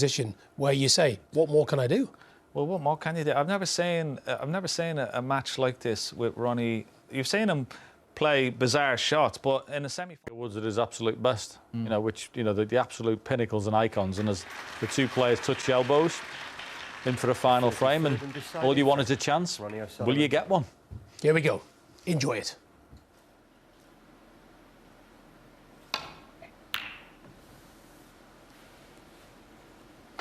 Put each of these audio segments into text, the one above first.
position where you say, what more can I do? Well, what more can you do? I've never seen a match like this with Ronnie. You've seen him play bizarre shots, but in a semi-final, Woods at his absolute best, you know, which, you know, the absolute pinnacles and icons. And as the two players touch elbows in for a final frame, and all you want is a chance. Will you get one? Here we go. Enjoy it.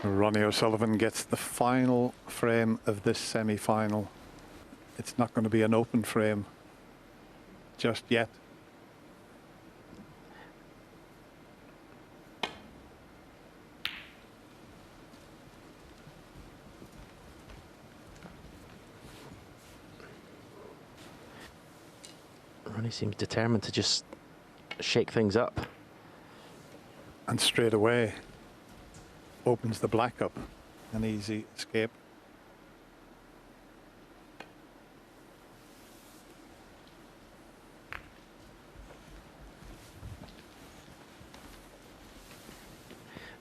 Ronnie O'Sullivan gets the final frame of this semi-final. It's not going to be an open frame just yet. Ronnie seems determined to just shake things up. And straight away opens the black up. An easy escape.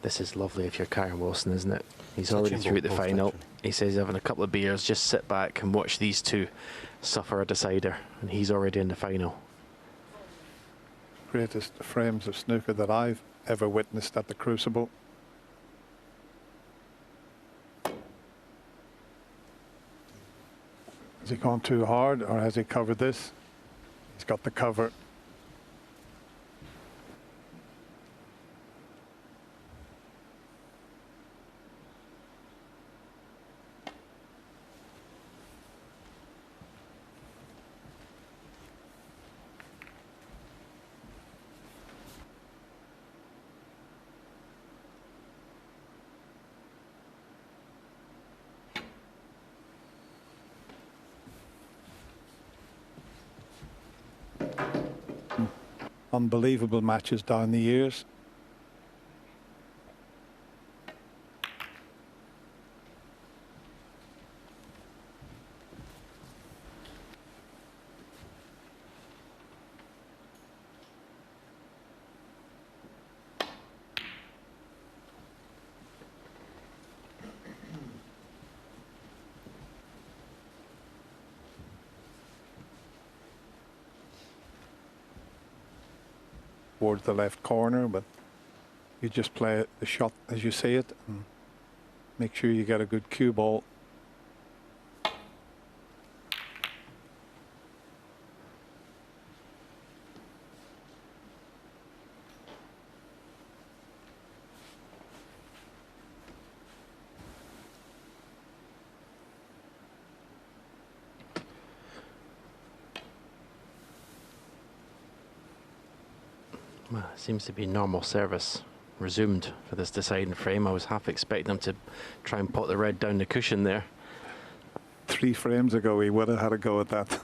This is lovely if you're Karen Wilson, isn't it? He's already through the final. He says he's having a couple of beers, just sit back and watch these two suffer a decider, and he's already in the final. Greatest frames of snooker that I've ever witnessed at the Crucible. Has he gone too hard, or has he covered this? He's got the cover. Unbelievable matches down the years. Towards the left corner, but you just play the shot as you see it and make sure you get a good cue ball. Well, it seems to be normal service resumed for this deciding frame. I was half expecting him to try and pot the red down the cushion there. 3 frames ago he would have had a go at that.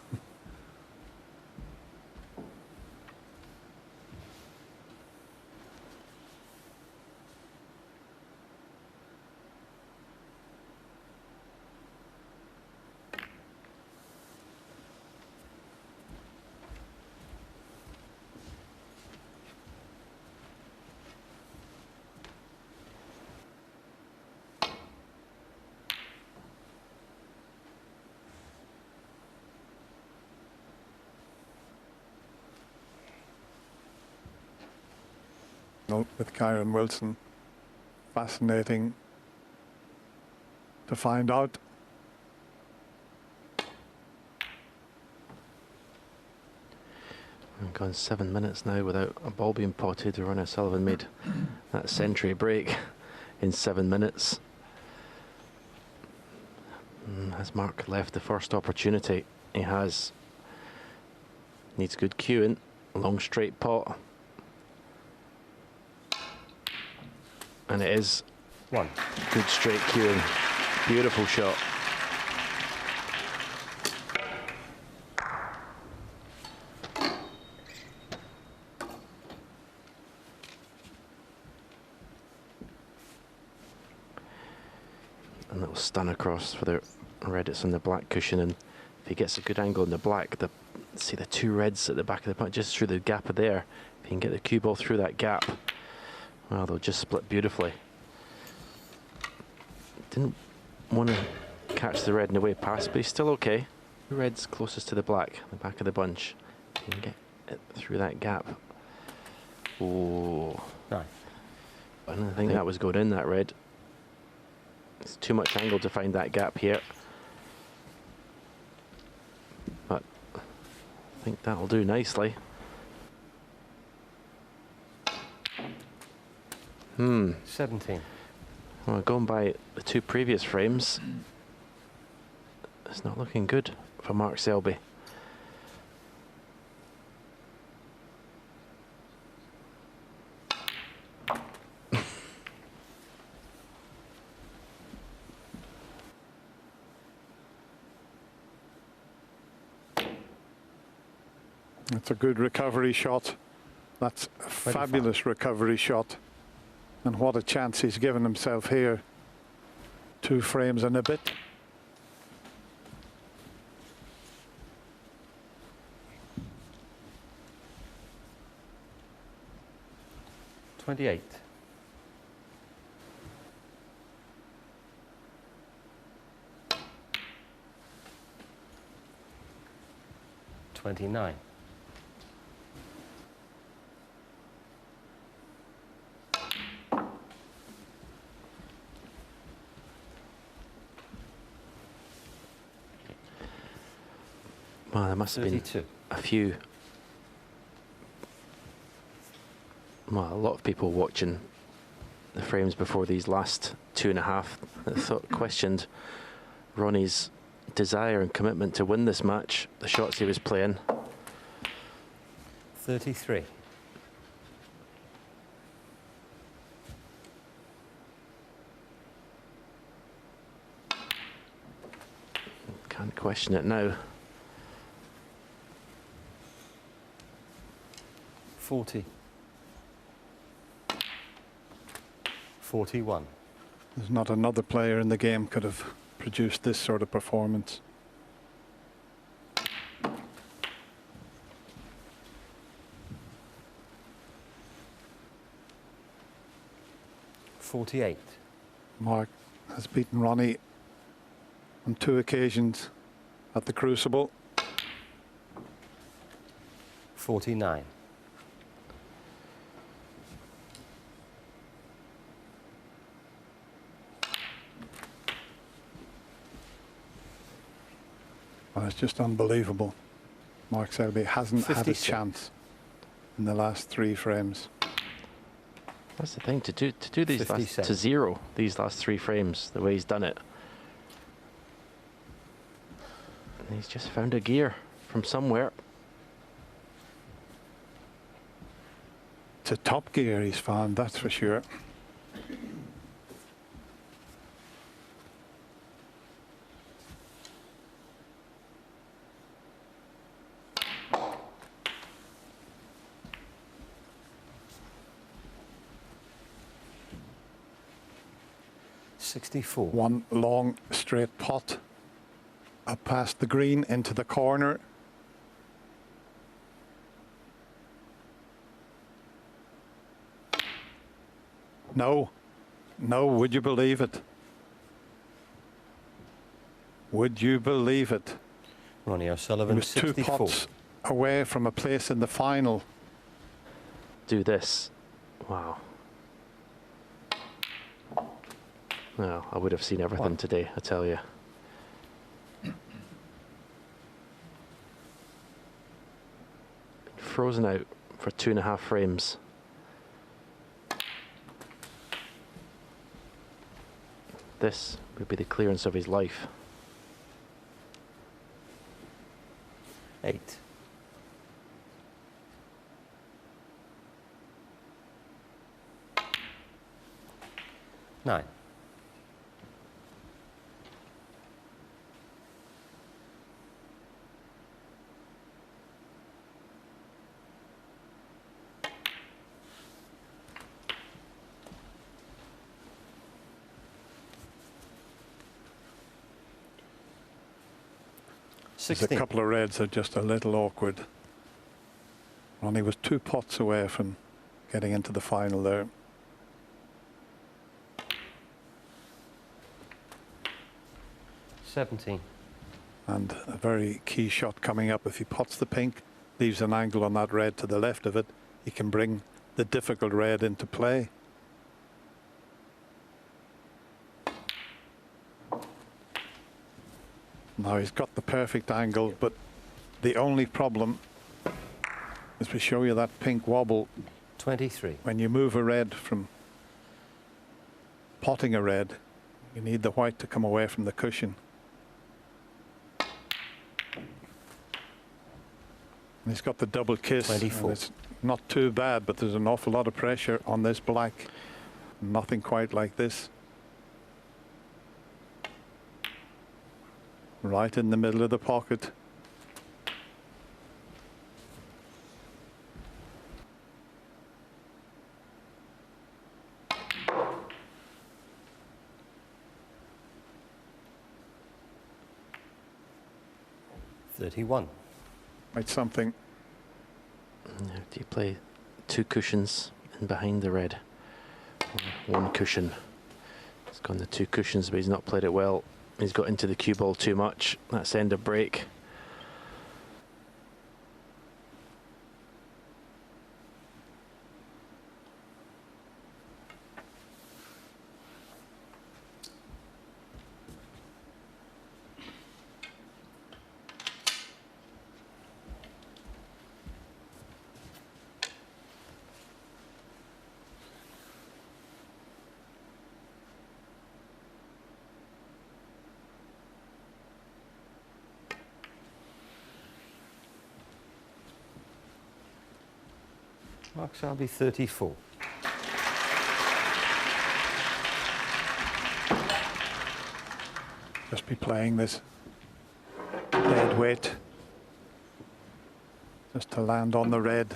With Karen Wilson, fascinating to find out. We've gone 7 minutes now without a ball being potted. Ronnie O'Sullivan made that century break in 7 minutes. Has Mark left the first opportunity? He has. Needs good cueing. Long straight pot. And it is one. Good straight cueing. Beautiful shot. A little stun across for the red. It's on the black cushion, and if he gets a good angle in the black, see the 2 reds at the back of the pot, just through the gap of there. If he can get the cue ball through that gap, well, they'll just split beautifully. Didn't want to catch the red in the way past, but he's still okay. The red's closest to the black, the back of the bunch. He can get it through that gap. Oh. Right. I don't think that was going in, that red. It's too much angle to find that gap here. But I think that'll do nicely. 17. Well, going by the two previous frames, it's not looking good for Mark Selby. That's a good recovery shot. That's a fabulous recovery shot. And what a chance he's given himself here. 2 frames and a bit. $28. $29. Well, there must have been 32. a few, well, a lot of people watching the frames before these last 2.5 that questioned Ronnie's desire and commitment to win this match, the shots he was playing. 33. Can't question it now. 40. 41. There's not another player in the game could have produced this sort of performance. 48. Mark has beaten Ronnie on 2 occasions at the Crucible. 49. Well, it's just unbelievable. Mark Selby hasn't had a 56. chance in the last 3 frames. That's the thing, to do these last, 57. to 0 these last 3 frames the way he's done it. And he's just found a gear from somewhere. It's a top gear he's found, that's for sure. One long straight pot up past the green into the corner. No, would you believe it? Would you believe it? Ronnie He O'Sullivan, was 2 64. pots away from a place in the final. Do this. Wow. Well, I would have seen everything today, I tell you. Frozen out for 2.5 frames. This would be the clearance of his life. 8. 9. 16. There's a couple of reds are just a little awkward. Ronnie was 2 pots away from getting into the final there. 17. And a very key shot coming up. If he pots the pink, leaves an angle on that red to the left of it, he can bring the difficult red into play. Now he's got the perfect angle, but the only problem is we show you that pink wobble. 23. When you move a red from potting a red, you need the white to come away from the cushion. And he's got the double kiss. 24. It's not too bad, but there's an awful lot of pressure on this black. Nothing quite like this. Right in the middle of the pocket. $31. Quite something. Do you play 2 cushions in behind the red? Or 1 cushion. He's gone the 2 cushions, but he's not played it well. He's got into the cue ball too much. That's end of break. Mark Selby, 34. Just be playing this dead weight. Just to land on the red.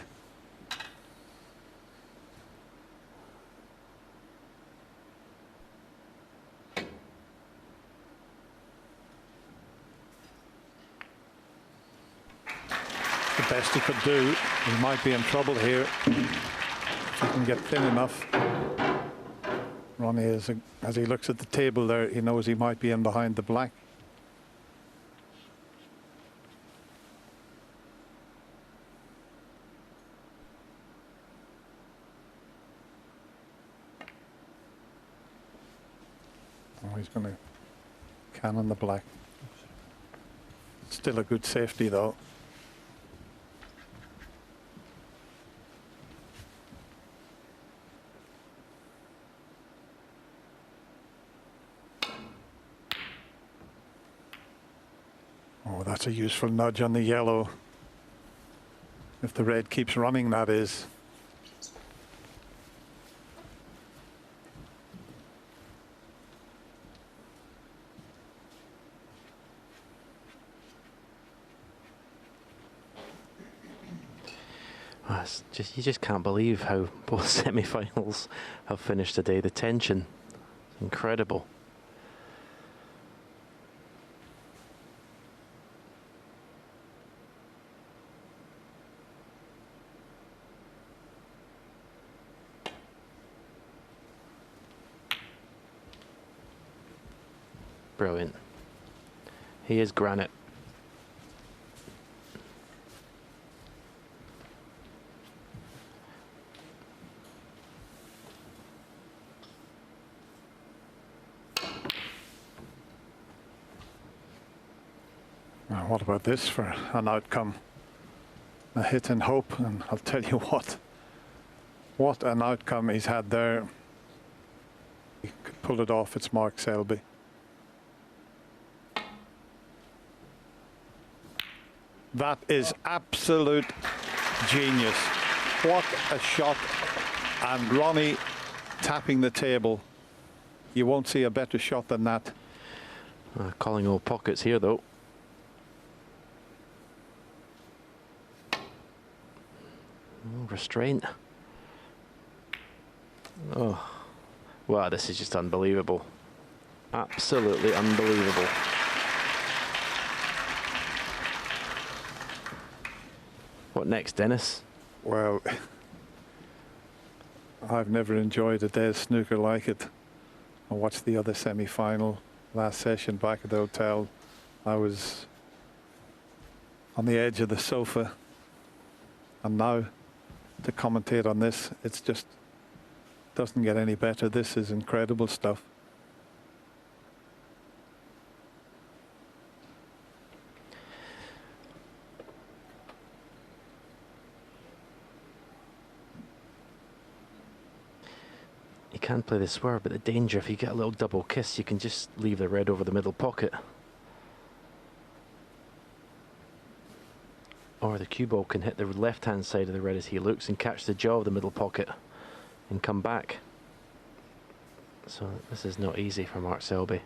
The best he could do. He might be in trouble here. If he can get thin enough. Ronnie, as he looks at the table there, he knows he might be in behind the black. Oh, he's going to cannon the black. Still a good safety though. Oh, that's a useful nudge on the yellow. If the red keeps running, that is. Oh, it's just, you just can't believe how both semi-finals have finished today. The tension, incredible. Brilliant. He is granite. Now, what about this for an outcome? A hit and hope, and I'll tell you what an outcome he's had there. He could pull it off. It's Mark Selby. That is absolute genius. What a shot. And Ronnie tapping the table. You won't see a better shot than that. Calling all pockets here though. Oh, restraint. Oh, wow, this is just unbelievable. Absolutely unbelievable. What next, Dennis? Well, I've never enjoyed a day's snooker like it. I watched the other semi-final last session back at the hotel. I was on the edge of the sofa, and now to commentate on this, it's just doesn't get any better. This is incredible stuff. You can play the swerve, but the danger, if you get a little double kiss, you can just leave the red over the middle pocket. Or the cue ball can hit the left-hand side of the red as he looks and catch the jaw of the middle pocket and come back. So this is not easy for Mark Selby.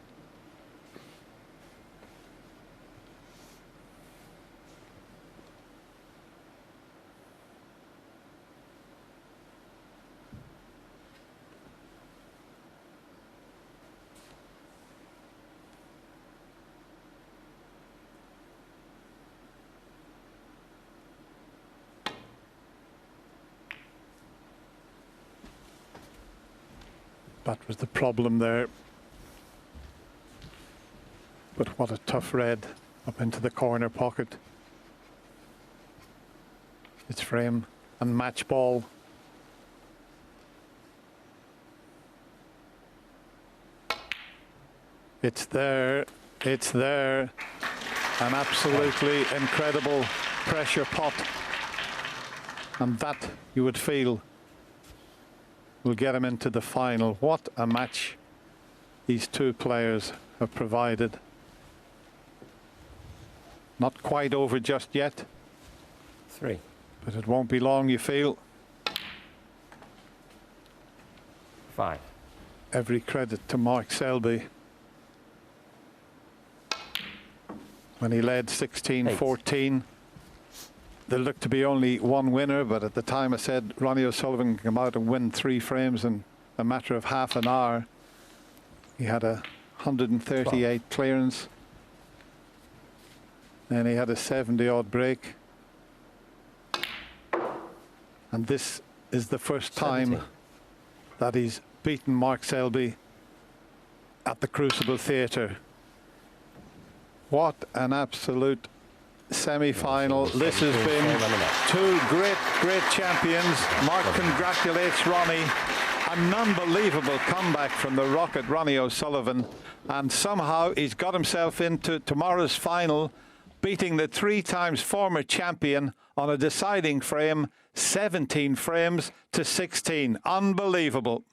That was the problem there. But what a tough red up into the corner pocket. It's frame and match ball. It's there, it's there. An absolutely incredible pressure pot. And that, you would feel, will get him into the final. What a match these two players have provided. Not quite over just yet. 3. But it won't be long, you feel. 5. Every credit to Mark Selby. When he led 16-14. There looked to be only one winner, but at the time I said Ronnie O'Sullivan can come out and win 3 frames in a matter of half an hour. He had a 138 clearance. And he had a 70-odd break. And this is the first time that he's beaten Mark Selby at the Crucible Theatre. What an absolute semi-final. This has been 2 great champions. Mark congratulates Ronnie. An unbelievable comeback from the Rocket, Ronnie O'Sullivan. And somehow he's got himself into tomorrow's final, beating the 3 times former champion on a deciding frame, 17 frames to 16. Unbelievable.